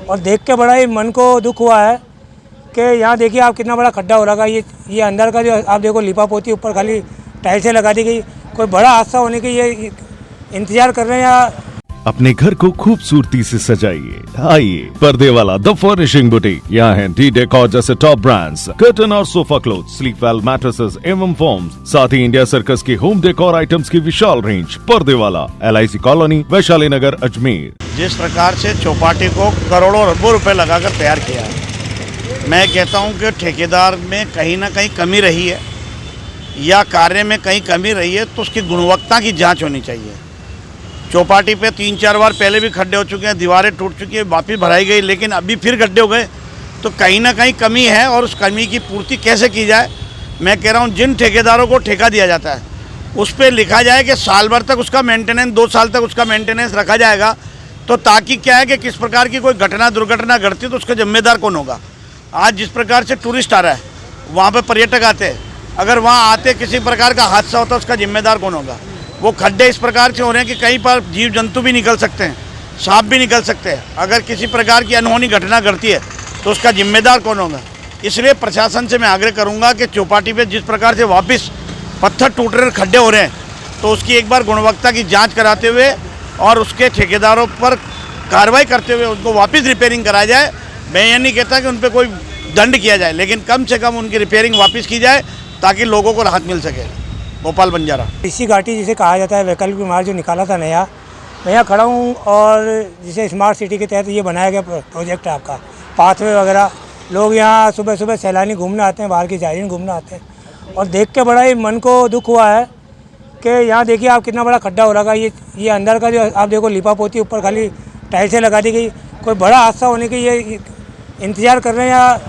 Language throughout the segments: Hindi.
और देख के बड़ा ही मन को दुख हुआ है कि यहाँ देखिए आप कितना बड़ा खड्डा हो रखा है। ये अंदर का जो आप देखो लिपा पोती ऊपर खाली टाइल्सें लगा दी गई। कोई बड़ा हादसा होने की ये इंतजार कर रहे हैं या अपने घर को खूबसूरती से सजाइए। आइए पर्दे वाला द फर्निशिंग बुटीक। यहाँ है डी डेकोर जैसे टॉप ब्रांड्स, कर्टन और sofa cloth, sleep well mattresses एवं फोम्स, साथ ही इंडिया सर्कस की होम डेकोर आइटम्स की विशाल रेंज। पर्दे वाला, LIC कॉलोनी, वैशाली नगर, अजमेर। जिस प्रकार से चौपाटी को करोड़ों अरबों रुपए लगाकर तैयार किया है, मैं कहता हूं कि ठेकेदार में कहीं ना कहीं कमी रही है या कार्य में कहीं कमी रही है, तो उसकी गुणवत्ता की जांच होनी चाहिए। चौपाटी पे 3-4 बार पहले भी खड्डे हो चुके हैं, दीवारें टूट चुकी है, वापस भराई गई, लेकिन अभी फिर गड्ढे हो गए, तो कहीं ना कहीं कमी है। और उस कमी की पूर्ति कैसे की जाए, मैं कह रहा हूँ जिन ठेकेदारों को ठेका दिया जाता है उस पर लिखा जाए कि साल भर तक उसका मेंटेनेंस, 2 साल तक उसका मेंटेनेंस रखा जाएगा, तो ताकि क्या है कि किस प्रकार की कोई घटना दुर्घटना घटती तो उसका जिम्मेदार कौन होगा। आज जिस प्रकार से टूरिस्ट आ रहा है, वहाँ पे पर्यटक आते हैं, अगर वहाँ आते किसी प्रकार का हादसा होता है उसका जिम्मेदार कौन होगा। वो खड्डे इस प्रकार से हो रहे हैं कि कहीं पर जीव जंतु भी निकल सकते हैं, सांप भी निकल सकते हैं। अगर किसी प्रकार की अनहोनी घटना घटती है तो उसका जिम्मेदार कौन होगा। इसलिए प्रशासन से मैं आग्रह करूँगा कि चौपाटी पर जिस प्रकार से वापस पत्थर टूट रहे खड्डे हो रहे हैं, तो उसकी एक बार गुणवत्ता की जाँच कराते हुए और उसके ठेकेदारों पर कार्रवाई करते हुए उनको वापस रिपेयरिंग कराया जाए। मैं ये नहीं कहता कि उन पर कोई दंड किया जाए, लेकिन कम से कम उनकी रिपेयरिंग वापस की जाए ताकि लोगों को राहत मिल सके। गोपाल बंजारा। इसी घाटी जिसे कहा जाता है वैकल्पिक मार्ग जो निकाला था नया, मैं यहाँ खड़ा हूँ और जिसे स्मार्ट सिटी के तहत ये बनाया गया प्रोजेक्ट है आपका पाथवे वगैरह। लोग यहाँ सुबह सुबह सैलानी घूमने आते हैं, बाहर के जायरीन घूमने आते हैं और देख के बड़ा ही मन को दुख हुआ है कि यहाँ देखिए आप कितना बड़ा खड्डा हो रखा है। ये अंदर का जो आप देखो लिपा पोती ऊपर खाली टाइल्सें लगा दी गई। कोई बड़ा हादसा होने की ये इंतजार कर रहे हैं या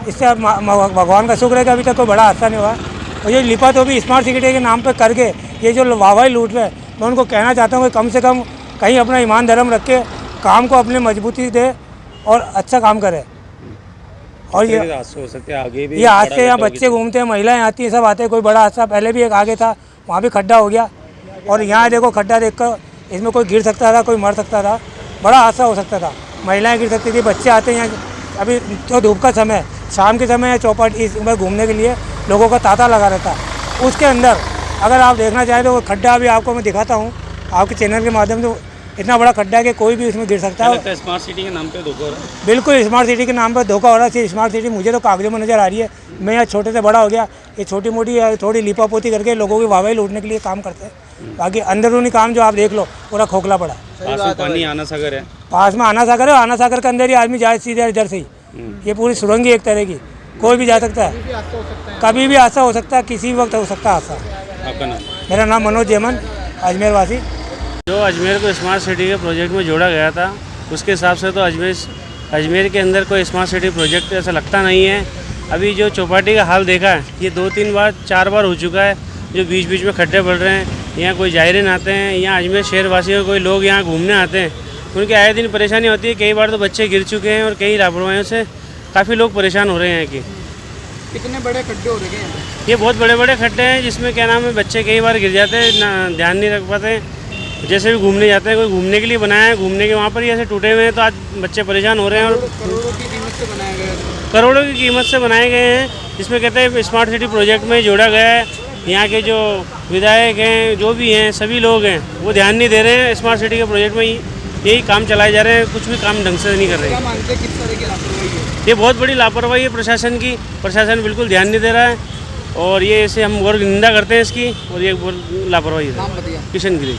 इससे भगवान का शुक्र है कि अभी तक कोई बड़ा हादसा नहीं हुआ। और ये लिपा तो भी स्मार्ट सिटी के नाम पे करके ये जो वाहवाही लूट रहे हैं, मैं उनको कहना चाहता हूँ कि कम से कम कहीं अपना ईमान धर्म रख के काम को अपनी मजबूती दे और अच्छा काम करे। और ये हादसे हो सकते हैं आगे भी, ये हादसे यहाँ बच्चे घूमते हैं, महिलाएं आती हैं, सब आते हैं। कोई बड़ा हादसा पहले भी एक आगे था, वहाँ भी खड्डा हो गया और यहाँ देखो खड्डा देखकर इसमें कोई गिर सकता था, कोई मर सकता था, बड़ा हादसा हो सकता था। महिलाएं गिर सकती थी, बच्चे आते हैं यहाँ। अभी तो धूप का समय, शाम के समय चौपाटी इस बार घूमने के लिए लोगों का तांता लगा रहता है। उसके अंदर अगर आप देखना चाहें तो खड्डा अभी आपको मैं दिखाता हूँ आपके चैनल के माध्यम से। इतना बड़ा खड्डा है कि कोई भी उसमें गिर सकता है। स्मार्ट सिटी के नाम पे धोखा हो रहा है। बिल्कुल स्मार्ट सिटी के नाम पर धोखा हो रहा है। स्मार्ट सिटी मुझे तो कागजों में नज़र आ रही है। मैं यहाँ छोटे से बड़ा हो गया, ये छोटी मोटी थोड़ी लिपा पोती करके लोगों की वाहवाही लूटने के लिए काम करते हैं। बाकी अंदरूनी काम जो आप देख लो पूरा खोखला पड़ा है। पास में पानी आना सागर है, पास में आना सागर है, आना सागर के अंदर ही आदमी जाए सीधे इधर से ही। ये पूरी सुरंग ही एक तरह की, कोई भी जा सकता है, कभी भी हादसा हो सकता है, किसी भी वक्त हो सकता है हादसा। आपका नाम? मेरा नाम मनोज जेमन, अजमेर वासी। जो अजमेर को स्मार्ट सिटी के प्रोजेक्ट में जोड़ा गया था, उसके हिसाब से तो अजमेर के अंदर कोई स्मार्ट सिटी प्रोजेक्ट ऐसा लगता नहीं है। अभी जो चौपाटी का हाल देखा है, ये 2-3 बार 4 बार हो चुका है। जो बीच बीच में खड्डे पड़ रहे हैं, यहाँ कोई जायरीन आते हैं, यहाँ अजमेर शहर वासियों कोई लोग यहाँ घूमने आते हैं, उनके आए दिन परेशानी होती है। कई बार तो बच्चे गिर चुके हैं और कई लापरवाहियों से काफ़ी लोग परेशान हो रहे हैं। कि कितने बड़े खड्डे हो रहे हैं? ये बहुत बड़े बड़े खड्डे हैं जिसमें क्या नाम है, बच्चे कई बार गिर जाते हैं, ना ध्यान नहीं रख पाते। जैसे भी घूमने जाते हैं, कोई घूमने के लिए बनाया है, घूमने के वहाँ पर ही ऐसे टूटे हुए हैं, तो आज बच्चे परेशान हो रहे हैं। और करोड़ों की कीमत से बनाए गए, करोड़ों की कीमत से बनाए गए हैं, जिसमें कहते हैं स्मार्ट सिटी प्रोजेक्ट में जोड़ा गया है। यहाँ के जो विधायक हैं, जो भी हैं, सभी लोग हैं, वो ध्यान नहीं दे रहे हैं। स्मार्ट सिटी के प्रोजेक्ट में यही काम चलाए जा रहे हैं, कुछ भी काम ढंग से नहीं कर रहे हैं। क्या मानते हैं किस तरह की लापरवाही है? ये बहुत बड़ी लापरवाही है प्रशासन की। प्रशासन बिल्कुल ध्यान नहीं दे रहा है और ये इसे हम गौर निंदा करते हैं इसकी, और ये लापरवाही है। नाम बताइए। किशन गिरी।